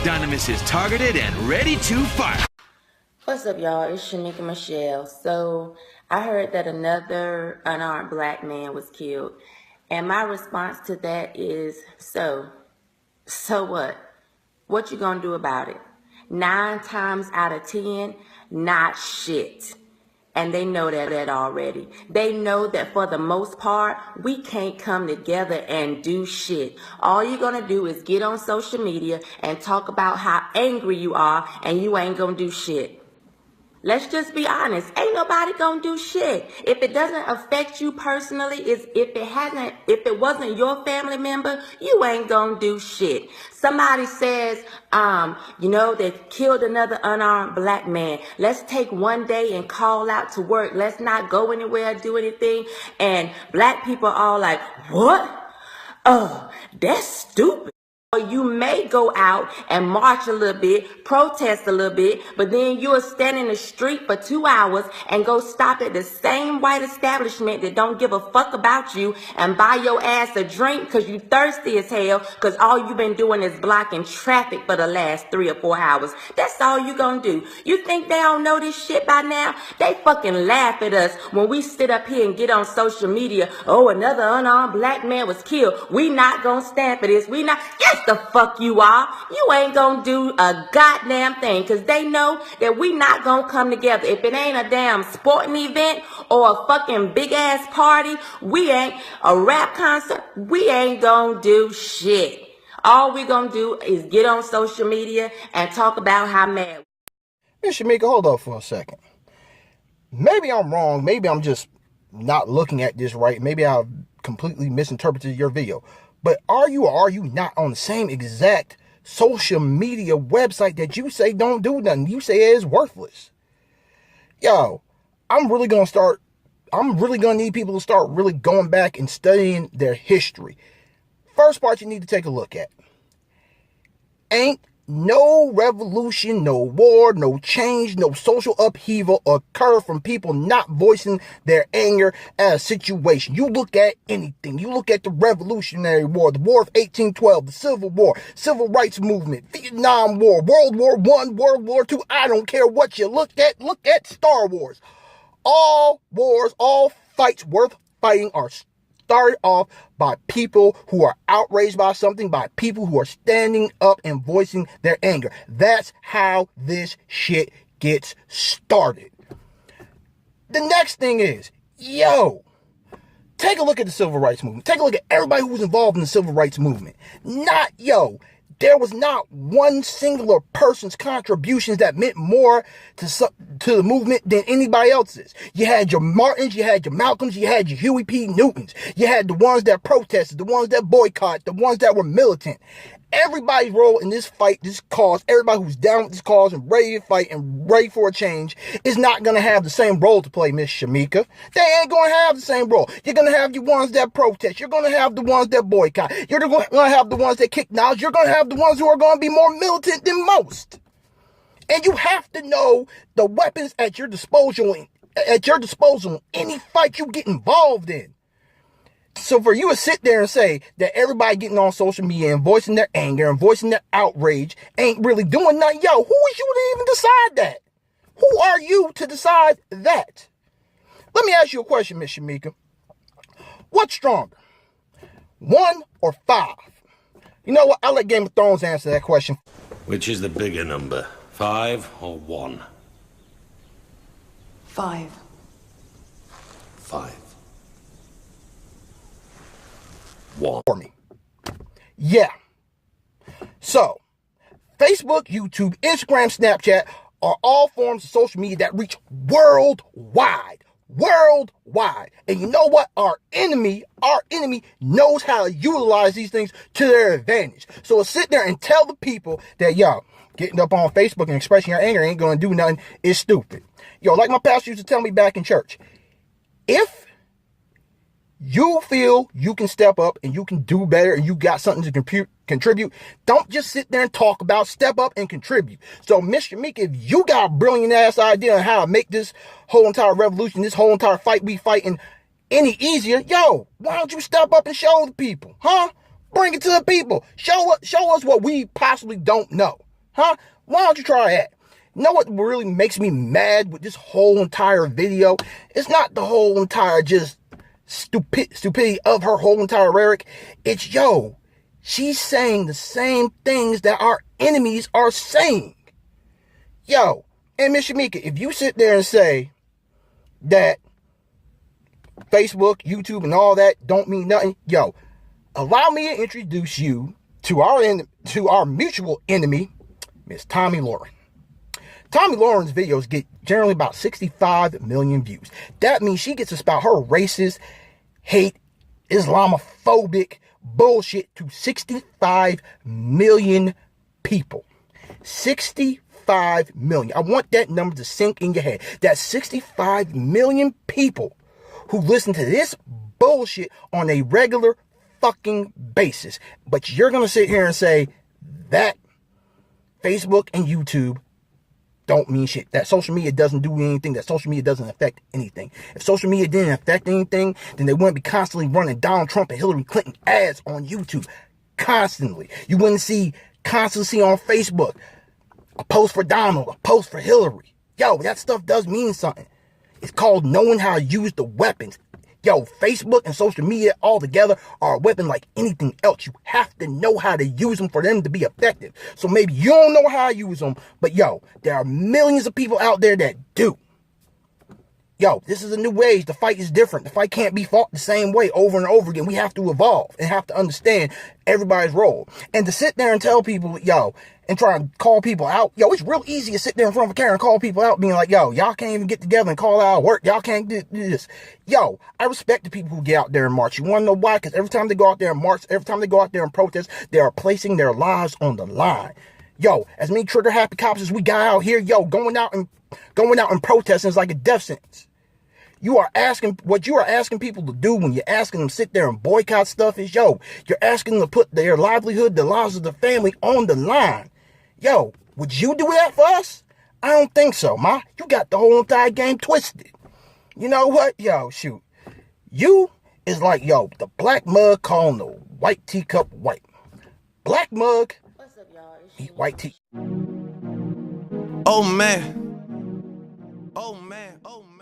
Dynamis is targeted and ready to fire. What's up, y'all? It's Shemeka Michelle. So I heard that another unarmed black man was killed. And my response to that is, so what? What you gonna do about it? 9 times out of 10, not shit. And they know that already. They know that for the most part, we can't come together and do shit. All you're gonna do is get on social media and talk about how angry you are, and you ain't gonna do shit. Let's just be honest. Ain't nobody gonna do shit. If it doesn't affect you personally, if it wasn't your family member, you ain't gonna do shit. Somebody says, they killed another unarmed black man. Let's take one day and call out to work. Let's not go anywhere, do anything. And black people are all like, what? Oh, that's stupid. Or you may go out and march a little bit, protest a little bit, but then you'll stand in the street for 2 hours and go stop at the same white establishment that don't give a fuck about you and buy your ass a drink because you thirsty as hell because all you've been doing is blocking traffic for the last 3 or 4 hours. That's all you gonna do. You think they don't know this shit by now? They fucking laugh at us when we sit up here and get on social media. Oh, another unarmed black man was killed. We not gonna stand for this. We not. Yes, the fuck you are. You ain't gonna do a goddamn thing because they know that we not gonna come together. If it ain't a damn sporting event or a fucking big ass party, we ain't a rap concert, we ain't gonna do shit. All we gonna do is get on social media and talk about how mad. Miss Shemeka, hold up for a second. Maybe I'm wrong. Maybe I'm just not looking at this right. Maybe I've completely misinterpreted your video. But are you or are you not on the same exact social media website that you say don't do nothing? You say it is worthless. Yo, I'm really going to need people to start really going back and studying their history. First part you need to take a look at. Ain't no revolution, no war, no change, no social upheaval occur from people not voicing their anger at a situation. You look at anything. You look at the Revolutionary War, the War of 1812, the Civil War, Civil Rights Movement, Vietnam War, World War I, World War II. I don't care what you look at. Look at Star Wars. All wars, all fights worth fighting are started off by people who are outraged by something, by people who are standing up and voicing their anger. That's how this shit gets started. The next thing is, take a look at the Civil Rights Movement. Take a look at everybody who was involved in the Civil Rights Movement. There was not one singular person's contributions that meant more to the movement than anybody else's. You had your Martins, you had your Malcolms, you had your Huey P. Newtons. You had the ones that protested, the ones that boycotted, the ones that were militant. Everybody's role in this fight, this cause, everybody who's down with this cause and ready to fight and ready for a change is not going to have the same role to play, Miss Shemeka. They ain't going to have the same role. You're going to have the ones that protest. You're going to have the ones that boycott. You're going to have the ones that kick knowledge. You're going to have the ones who are going to be more militant than most. And you have to know the weapons at your disposal in any fight you get involved in. So for you to sit there and say that everybody getting on social media and voicing their anger and voicing their outrage ain't really doing nothing, who is you to even decide that? Who are you to decide that? Let me ask you a question, Miss Shemeka. What's stronger, 1 or 5? You know what? I'll let Game of Thrones answer that question. Which is the bigger number, 5 or 1? 5. 5. 1. For me. Yeah. So, Facebook, YouTube, Instagram, Snapchat are all forms of social media that reach worldwide. Worldwide. And you know what? Our enemy knows how to utilize these things to their advantage. So sit there and tell the people that, getting up on Facebook and expressing your anger ain't going to do nothing is stupid. Like my pastor used to tell me back in church, if you feel you can step up and you can do better and you got something to contribute, don't just sit there and talk about, step up and contribute. So, Mr. Meek, if you got a brilliant ass idea on how to make this whole entire revolution, this whole entire fight we fighting any easier, why don't you step up and show the people, huh? Bring it to the people. Show us what we possibly don't know. Huh? Why don't you try that? You know what really makes me mad with this whole entire video? It's not the whole entire just stupidity of her whole entire rhetoric. It's, yo, she's saying the same things that our enemies are saying. Yo, and Miss Shemeka, if you sit there and say that Facebook, YouTube, and all that don't mean nothing, yo, allow me to introduce you to our mutual enemy, Miss Tomi Lahren. Tomi Lahren's videos get generally about 65 million views. That means she gets to spout her racist, hate, Islamophobic bullshit to 65 million people. 65 million. I want that number to sink in your head. That's 65 million people who listen to this bullshit on a regular fucking basis. But you're going to sit here and say that Facebook and YouTube don't mean shit. That social media doesn't do anything. That social media doesn't affect anything. If social media didn't affect anything, then they wouldn't be constantly running Donald Trump and Hillary Clinton ads on YouTube. Constantly. You wouldn't constantly see on Facebook a post for Donald, a post for Hillary. Yo, that stuff does mean something. It's called knowing how to use the weapons. Yo, Facebook and social media all together are a weapon like anything else. You have to know how to use them for them to be effective. So maybe you don't know how to use them, but yo, there are millions of people out there that do. Yo, this is a new age. The fight is different. The fight can't be fought the same way over and over again. We have to evolve and have to understand everybody's role. And to sit there and tell people, yo, and try and call people out, yo, it's real easy to sit there in front of a camera and call people out being like, yo, y'all can't even get together and call out work. Y'all can't do this. Yo, I respect the people who get out there and march. You want to know why? Because every time they go out there and march, every time they go out there and protest, they are placing their lives on the line. Yo, as many trigger happy cops as we got out here, yo, going out and protesting is like a death sentence. What you are asking people to do when you're asking them to sit there and boycott stuff is, yo, you're asking them to put their livelihood, the lives of the family on the line. Yo, would you do that for us? I don't think so, ma. You got the whole entire game twisted. You know what? Yo, shoot. You is like, yo, the black mug calling the white teacup white. Black mug, What's up, y'all? eat white tea. Oh man. Oh man. Oh man.